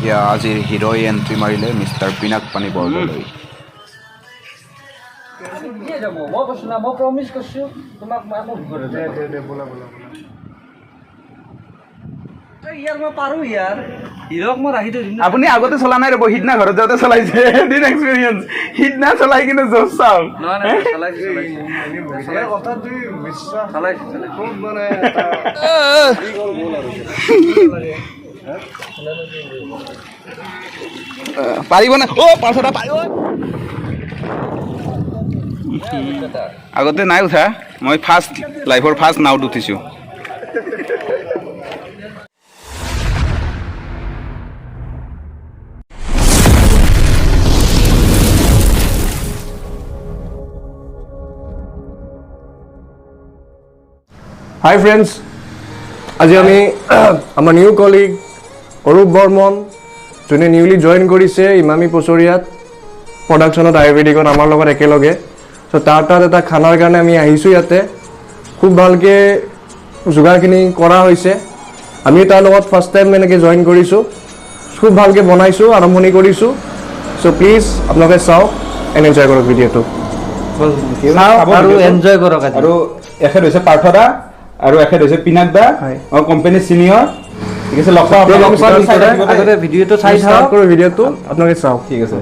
এতিয়া আজিৰ হিৰোই এণ্ট্ৰি মাৰিলে মিষ্টাৰ পিনাক পানী বৰদলৈ। আপুনি আগতে চলা নাই ৰ'ব, সিদিনা ঘৰত যাওঁতে চলাইছে, এদিন এক্সপিৰিয়েঞ্চ, সিদিনা চলাই কিন্তু জোচ চাওক। পাৰিব না পাছটা পাৰিব। আগতে নাই উঠা, মই ফাৰ্ষ্ট লাইফৰ ফাৰ্ষ্ট নাওত উঠিছোঁ। Hi friends, আজি আমি আমাৰ নিউ কলিগ অৰূপ বৰ্মন যোনে নিউলি জইন কৰিছে ইমামী পচৰিয়াত প্ৰডাকশ্যনত আয়ুৰ্বেদিকত আমাৰ লগত একেলগে। চ' তাৰ তাত এটা খানাৰ কাৰণে আমি আহিছোঁ ইয়াতে। খুব ভালকৈ যোগাৰখিনি কৰা হৈছে। আমি তাৰ লগত ফাৰ্ষ্ট টাইম এনেকৈ জইন কৰিছোঁ, খুব ভালকৈ বনাইছোঁ, আৰম্ভণি কৰিছোঁ। চ' প্লিজ আপোনালোকে চাওক এণ্ড এনজয় কৰক ভিডিঅ'টো আৰু এনজয় কৰক। আৰু এখেত হৈছে পাৰ্থদা আৰু এখেত হৈছে পিনাক দা, কোম্পানীৰ চিনিয়ৰ। ঠিক আছে, লগ পাম। আগতে ভিডিঅ'টো চাই চাওক, ভিডিঅ'টো আপোনালোকে চাওক। ঠিক আছে।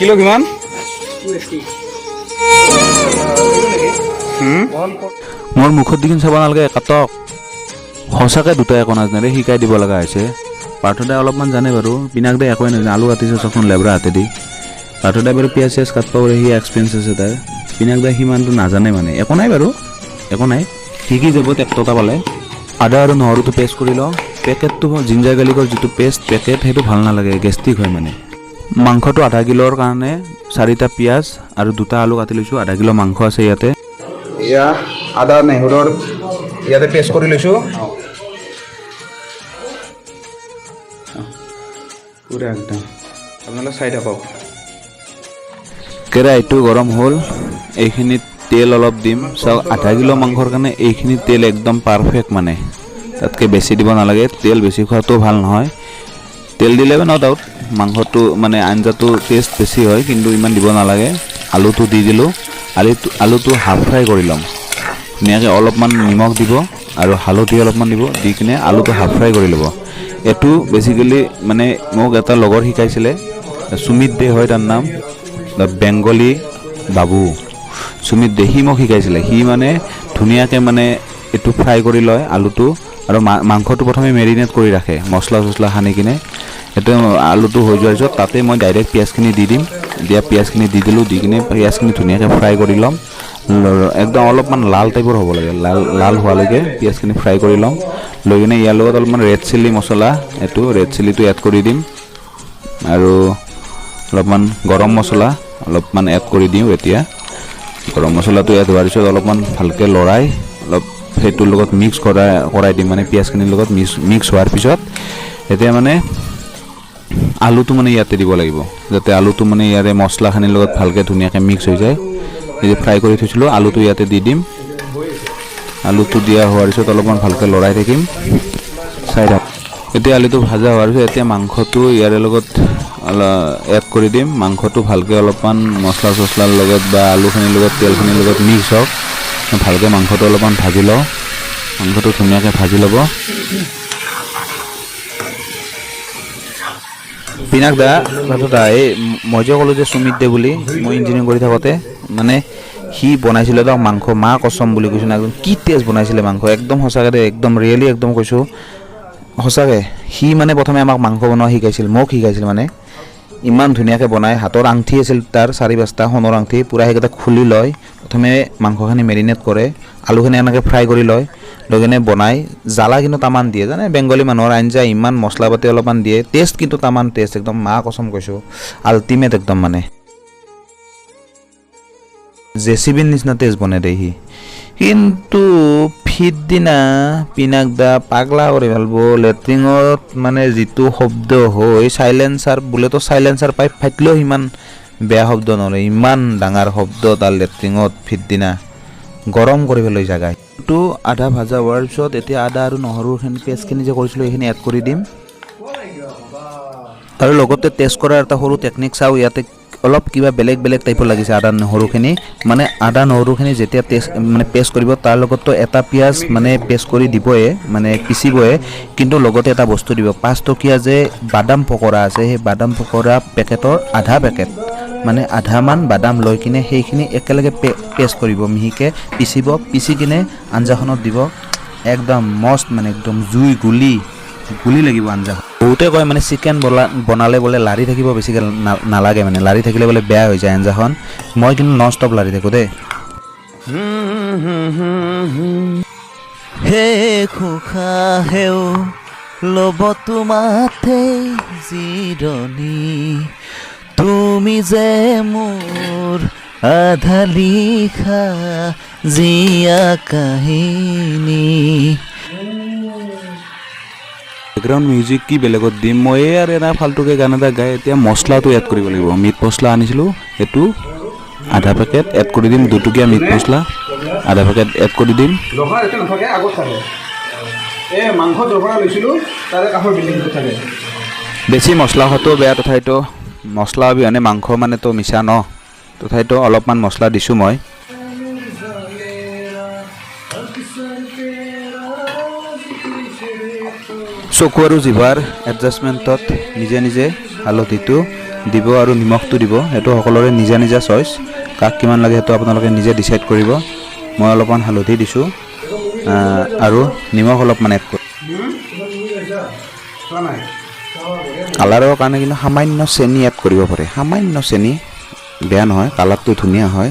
কিলো কিমান? মোৰ মুখত দেখি চাব নালাগে, কাটক। সঁচাকৈ দুটাই একো নাজানে, শিকাই দিব লগা হৈছে। পাৰ্থদাই অলপমান জানে বাৰু, পিনাক দাই একোৱে নাজানে। আলু কাটিছে চকোন লেবৰা হাতেদি। পাৰ্থদাই বাৰু পিঁয়াজ চিয়াজ কাটিব পাৰে, সি এক্সপিৰিয়েঞ্চ আছে তাৰ। পিনাক দাই সিমানটো নাজানে মানে। একো নাই বাৰু, একো নাই, শিকি যাব টেক্টটা পালে। আদা আৰু নহৰুটো পেষ্ট কৰি লওঁ। পেকেটটো জিঞ্জাৰ গাৰ্লিকৰ যিটো পেষ্ট পেকেট, সেইটো ভাল নালাগে, গেষ্ট্ৰিক হয় মানে। মাংসটো আধা কিলোৰ কাৰণে 4টা পিঁয়াজ আৰু 2টা আলু কাটি লৈছোঁ। আধা কিলো মাংস আছে ইয়াতে। এয়া আদা নহৰুৰ ইয়াতে পেষ্ট কৰি লৈছোঁ। পুৰা একদম আপোনালোকে চাই থাকক। কেৰাহীটো গৰম হ'ল, এইখিনিত তেল অলপ দিম। চাওক, আধা কিলো মাংসৰ কাৰণে এইখিনি তেল একদম পাৰফেক্ট মানে, তাতকৈ বেছি দিব নালাগে। তেল বেছি খোৱাটো ভাল নহয়। তেল দিলে ন ডাউট মাংসটো মানে আঞ্জাটো টেষ্ট বেছি হয়, কিন্তু ইমান দিব নালাগে। আলুটো দি দিলোঁ। আলুটো হাফ ফ্ৰাই কৰি ল'ম ধুনীয়াকৈ। অলপমান নিমখ দিব আৰু হালধি অলপমান দিব, দি কিনে আলুটো হাফ ফ্ৰাই কৰি ল'ব। এইটো বেচিকেলি মানে মোক এটা লগৰ শিকাইছিলে, সুমিত দে হয় তাৰ নাম, বেংগলী বাবু সুমিত দে। সি মোক শিকাইছিলে। সি মানে ধুনীয়াকৈ মানে এইটো ফ্ৰাই কৰি লয় আলুটো, আৰু মাংসটো প্ৰথমে মেৰিনেট কৰি ৰাখে মছলা চছলা সানি কিনে। সেইটো আলুটো হৈ যোৱাৰ পিছত তাতে মই ডাইৰেক্ট পিঁয়াজখিনি দি দিম। পিঁয়াজখিনি দি দিলোঁ, দি কিনে পিঁয়াজখিনি ধুনীয়াকৈ ফ্ৰাই কৰি ল'ম। একদম অলপমান লাল টাইপৰ হ'ব লাগে, লাল হোৱালৈকে পিঁয়াজখিনি ফ্ৰাই কৰি ল'ম। লৈ কিনে ইয়াৰ লগত অলপমান ৰেড চিলি মছলা, এইটো ৰেড চিলিটো এড কৰি দিম। আৰু অলপমান গৰম মছলা অলপমান এড কৰি দিওঁ। এতিয়া গৰম মছলাটো এড হোৱাৰ পিছত অলপমান ভালকৈ লৰাই অলপ সেইটোৰ লগত মিক্স কৰাই দিম, মানে পিঁয়াজখিনিৰ লগত মিক্স হোৱাৰ পিছত এতিয়া মানে আলুটো মানে ইয়াতে দিব লাগিব, যাতে আলুটো মানে ইয়াৰে মছলাখিনিৰ লগত ভালকৈ ধুনীয়াকৈ মিক্স হৈ যায়। এই যে ফ্ৰাই কৰি থৈছিলোঁ আলুটো ইয়াতে দি দিম। আলুটো দিয়া হোৱাৰ পিছত অলপমান ভালকৈ লৰাই থাকিম, চাই থাক। এতিয়া আলুটো ভাজা হোৱাৰ পিছত এতিয়া মাংসটো ইয়াৰে লগত এড কৰি দিম। মাংসটো ভালকৈ অলপমান মছলা চছলাৰ লগত বা আলুখিনিৰ লগত তেলখিনিৰ লগত মিক্স হওক। ভালকৈ মাংসটো অলপমান ভাজি লওঁ। মাংসটো ধুনীয়াকৈ ভাজি ল'ব। পিনাক দা, এই মই যে ক'লোঁ যে সুমিত দে বুলি, মই ইঞ্জিনিয়াৰিং কৰি থাকোঁতে মানে সি বনাইছিলে তো মাংস, মা কচম বুলি কৈছোঁ না, একদম কি টেষ্ট বনাইছিলে মাংস, একদম সঁচাকৈ দে, একদম ৰিয়েলি একদম কৈছোঁ সঁচাকৈ। সি মানে প্ৰথমে আমাক মাংস বনোৱা শিকাইছিল, মোক শিকাইছিল মানে। ইমান ধুনীয়াকৈ বনায়। হাতৰ আংঠি আছিল তাৰ 4-5টা সোণৰ আংঠি, পূৰা সেইকেইটা খুলি লয়। প্ৰথমে মাংসখিনি মেৰিনেট কৰে, আলুখিনি এনেকৈ ফ্ৰাই কৰি লয়, লৈ কিনে বনায়। জ্বালা কিন্তু তামান দিয়ে, জানে বেংগলী মানুহৰ আঞ্জা ইমান মছলা পাতি অলপমান দিয়ে, টেষ্ট কিন্তু তামান টেষ্ট, একদম মা কচম কৈছোঁ, আল্টিমেট একদম মানে। জেচিবিৰ নিচিনা তেজ বনাই দিয়ে সি কিন্তু ফিট দিনা পিনাক দা পাগলা কৰি পেলাব লেট্ৰিঙত মানে যিটো শব্দ হয় চাইলেঞ্চাৰ বোলেতো চাইলেঞ্চাৰ পাইপ ফাটিলেও সিমান বেয়া শব্দ নলয় ইমান ডাঙৰ শব্দ তাৰ লেট্ৰিঙত ফিট দিনা গৰম কৰি পেলাই জাগায় এইটো আধা ভাজা হোৱাৰ পিছত এতিয়া আদা আৰু নহৰুখিনি পেষ্টখিনি যে কৰিছিলোঁ এইখিনি এড কৰি দিম আৰু লগতে টেষ্ট কৰাৰ এটা সৰু টেকনিক চাওঁ ইয়াতে অলপ কিবা বেলেগ বেলেগ টাইপৰ লাগিছে আদা নহৰুখিনি মানে আদা নহৰুখিনি যেতিয়া টেষ্ট মানে পেষ্ট কৰিব তাৰ লগতো এটা পিঁয়াজ মানে পেষ্ট কৰি দিবই মানে পিচিবই কিন্তু লগতে এটা বস্তু দিব 5 টকীয়া যে বাদাম পকৰা আছে সেই বাদাম পকৰা পেকেটৰ আধা পেকেট মানে আধামান বাদাম লৈ কিনে সেইখিনি একেলগে পেষ্ট কৰিব মিহিকে পিচি কিনে আঞ্জাখনত দিব একদম মস্ত মানে একদম জুই গুলি লাগিব আঞ্জা বহুতে কয় মানে চিকেন বনালে বোলে লাৰি থাকিব বেছিকৈ নালাগে মানে লাৰি থাকিলে বোলে বেয়া হৈ যায় আঞ্জাখন মই কিন্তু নন ষ্টপ লাৰি থাকোঁ দেই হে খোখা হেও ল'ব তোমাতে জিৰণি তুমি যে মোৰ আধা লিখা জীয়া কাহিনী বেকগ্ৰাউণ্ড মিউজিক কি বেলেগত দিম মই আৰু এটা ফাল্টুকৈ গান এটা গাই এতিয়া মছলাটো এড কৰিব লাগিব মিট মছলা আনিছিলোঁ সেইটো আধা পেকেট এড কৰি দিম 2 টকীয়া মিট মছলা আধা পেকেট এড কৰি দিম জখা এতিয়া নাথাকে আগত থাকে এই মাংস জখা লৈছিলোঁ তাৰে কাষৰ বিল্ডিংটো থাকে বেছি মছলা খোৱাটো বেয়া তথাপিতো মছলা অবিহনে মাংস মানেতো মিছা ন তথাপিতো অলপমান মছলা দিছোঁ মই চকু আৰু জিভাৰ এডজাষ্টমেণ্টত নিজে নিজে হালধিটো দিব আৰু নিমখটো দিব সেইটো সকলোৰে নিজা নিজা চইচ কাক কিমান লাগে সেইটো আপোনালোকে নিজে ডিচাইড কৰিব মই অলপমান হালধি দিছোঁ আৰু নিমখ অলপমান এড কৰোঁ কালাৰৰ কাৰণে কিন্তু সামান্য চেনি এড কৰিব পাৰে সামান্য চেনি বেয়া নহয় কালাৰটো ধুনীয়া হয়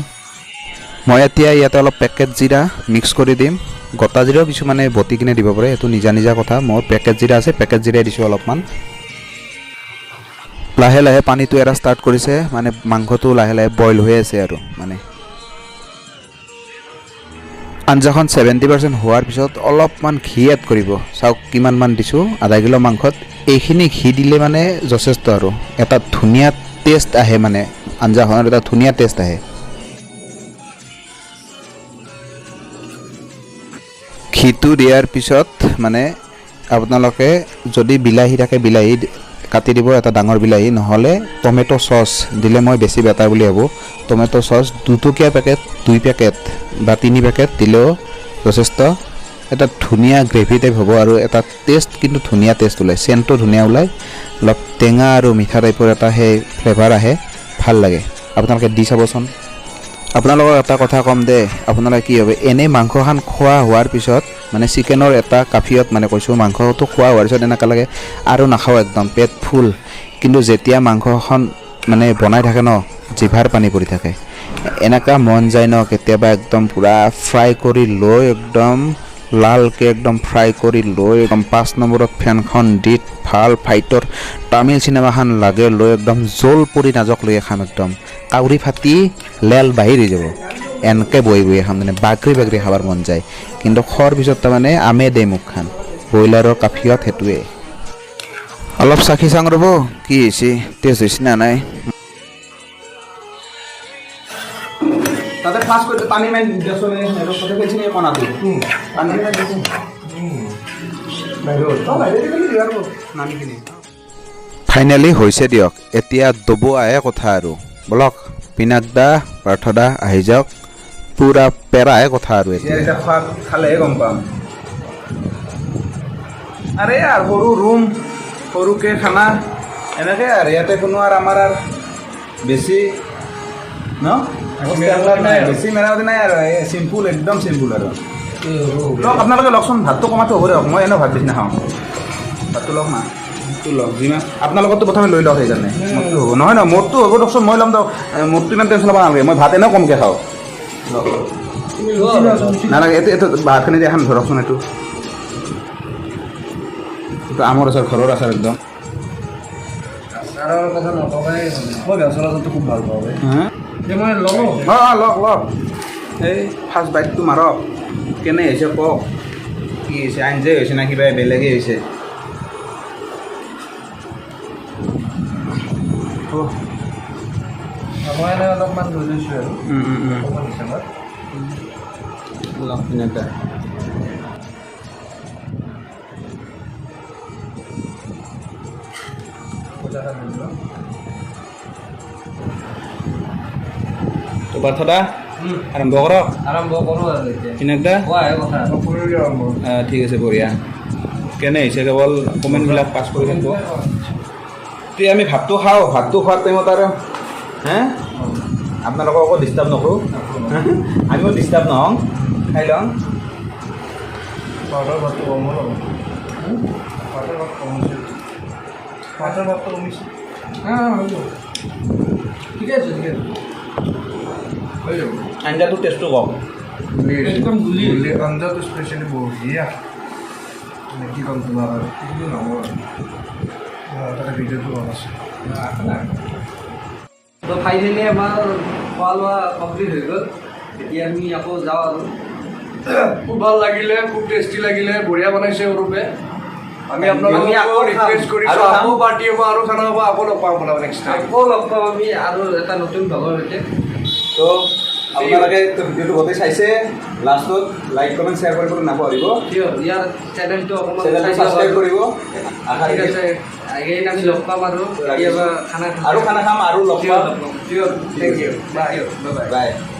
মই এতিয়া ইয়াতে অলপ পেকেট জিৰা মিক্স কৰি দিম গোটা জিৰাও কিছুমানে বটি কিনে দিব পাৰে সেইটো নিজা নিজা কথা মোৰ পেকেট জিৰা আছে পেকেট জিৰাই দিছোঁ অলপমান লাহে লাহে পানীটো এৰা ষ্টাৰ্ট কৰিছে মানে মাংসটো লাহে লাহে বইল হৈ আছে আৰু মানে আঞ্জাখন 70% হোৱাৰ পিছত অলপমান ঘি এড কৰিব চাওক কিমানমান দিছোঁ আধা কিলো মাংসত এইখিনি ঘি দিলে মানে যথেষ্ট আৰু এটা ধুনীয়া টেষ্ট আহে মানে আঞ্জাখনৰ এটা ধুনীয়া টেষ্ট আহে ঘিটো দিয়াৰ পিছত মানে আপোনালোকে যদি বিলাহী থাকে বিলাহী কাটি দিব এটা ডাঙৰ বিলাহী নহ'লে টমেটো চচ দিলে মই বেছি বেটাৰ বুলি ভাবোঁ টমেটো চচ 2 টকীয়া পেকেট 2 পেকেট বা 3 পেকেট দিলেও যথেষ্ট এটা ধুনীয়া গ্ৰেভি টাইপ হ'ব আৰু এটা টেষ্ট কিন্তু ধুনীয়া টেষ্ট ওলায় চেণ্টটো ধুনীয়া ওলায় অলপ টেঙা আৰু মিঠা টাইপৰ এটা সেই ফ্লেভাৰ আহে ভাল লাগে আপোনালোকে দি চাবচোন আপোনালোকৰ এটা কথা ক'ম দে আপোনালোকে কি হ'ব এনেই মাংসখন খোৱা হোৱাৰ পিছত মানে চিকেনৰ এটা কাফিয়ত মানে কৈছোঁ মাংসটো খোৱা হোৱাৰ পিছত এনেকুৱা লাগে আৰু নাখাওঁ একদম পেট ফুল কিন্তু যেতিয়া মাংসখন মানে বনাই থাকে ন জিভাৰ পানী পৰি থাকে এনেকুৱা মন যায় ন কেতিয়াবা একদম পূৰা ফ্ৰাই কৰি লৈ একদম লালকৈ একদম ফ্ৰাই কৰি লৈ একদম 5 নম্বৰত ফেনখন দি ভাল ফাইটৰ তামিল চিনেমাখন লাগে লৈ একদম জোল পৰি নাজক লৈ খাম একদম কাউৰী ফাটি লেল বাহিৰ হৈ যাব এনেকৈ বহি বহি খাম মানে বাগৰি খাবৰ মন যায় কিন্তু খোৱাৰ পিছত তাৰমানে আমে দে মুখখন ব্ৰইলাৰৰ কাফিয়ত সেইটোৱে অলপ চাখি চাং ৰ'ব কি হৈছে টেষ্ট হৈছে না নাই তাতে ফাৰ্ষ্ট কৰি পানী মাৰি দিয়াচোন আৰু কথা কৈছি নে কণাটো পানী মাৰি দিছোঁ ফাইনেলি হৈছে দিয়ক এতিয়া দব আহে কথা আৰু বলক পিনাক দা পাৰ্থ দা আহি যাওক পূৰা পেৰাহে কথা আৰু এতিয়া খালেহে গম পাম আৰে আৰু সৰু ৰুম সৰুকৈ খানা এনেকৈ আৰু ইয়াতে কোনো আৰু আমাৰ আৰু বেছি ন বেছি মেৰামতি নাই আৰু চিম্পুল একদম চিম্পুল আৰু লওক আপোনালোকে লওকচোন ভাতটো কমাটো হ'ব দিয়ক মই এনেও ভাত বেছি নাখাওঁ ভাতটো লওক না ভাতটো লওক যিমান আপোনালোকতো প্ৰথমে লৈ লওক সেইকাৰণে মোৰটো হ'ব নহয় নহয় মোৰটো হ'ব দিয়কচোন মই ল'ম দিয়ক মোৰটো ইমান টেনশ্যন ল'ব নালাগে মই ভাত এনেও কমকৈ খাওঁ নালাগে এইটো ভাতখিনি এখন ধৰকচোন এইটো আমৰ আচাৰ ঘৰৰ আচাৰ একদম আচাৰৰ কথা নকবাই মই বেচৰ আচাৰটো খুব ভাল পাওঁ লওক এই ফাৰ্ষ্ট বাইটটো মাৰক কেনে হৈছে কওক কি হৈছে আঞ্জাই হৈছে না কিবা বেলেগেই হৈছে মই এনে অলপমান লৈ লৈছোঁ আৰু অকণমান হিচাপত লওক এনেকুৱা তো পাৰ্থদা আৰম্ভ কৰক আৰম্ভ কৰোঁ আৰু এতিয়া পিনাকদা কোৱাহে কথা ঠিক আছে বঢ়িয়া কেনে হৈছে কেৱল কমেণ্টবিলাক পাছ কৰি থাকিব তেতিয়া আমি ভাতটো খাওঁ ভাতটো খোৱাৰ টাইমত আৰু হে আপোনালোকক ডিষ্টাৰ্ব নকৰোঁ আমিও ডিষ্টাৰ্ব নহওঁ খাই লওঁ পাউডাৰ ভাতটো কম হ'ল পাউডাৰ ভাত কমিছে পাউডাৰ ভাতটো কমিছে ঠিকে আছে হৈ যাব আঞ্জাটো টেষ্টটো কওক একদম গুলি আঞ্জাটো স্পেচিয়েলি বঢ়িয়া কি ক'ম তোমাৰ আৰু কিন্তু নহ'ব তাতে ভিডিঅ'টো অন আছে তো ফাইনেলি আমাৰ খোৱা লোৱা কমপ্লিট হৈ গ'ল এতিয়া আমি আকৌ যাওঁ আৰু খুব ভাল লাগিলে খুব টেষ্টি লাগিলে বঢ়িয়া বনাইছে অৰূপে আমি আপোনালোকক ৰিকুৱেষ্ট কৰিছোঁ আকৌ পাৰ্টি হ'ব আৰু খানা হ'ব আকৌ লগ পাম আপোনাক নেক্সট টাইম আকৌ লগ পাম আমি আৰু এটা নতুন ভাগৰ সৈতে তো আপোনালোকে ভিডিঅ'টো গোটেই চাইছে লাষ্টত লাইক কমেণ্ট শ্বেয়াৰ কৰিবলৈ নাপাহৰিব ইয়াৰ চেনেলটো অকণমান চেনেলটো ছাবস্ক্ৰাইব কৰিব ঠিক আছে এগেইন আমি লগ পাম আৰু কেতিয়াবা খানা আৰু খানা খাম আৰু লগ পাম চিয়'ৰ thank U bye bye bye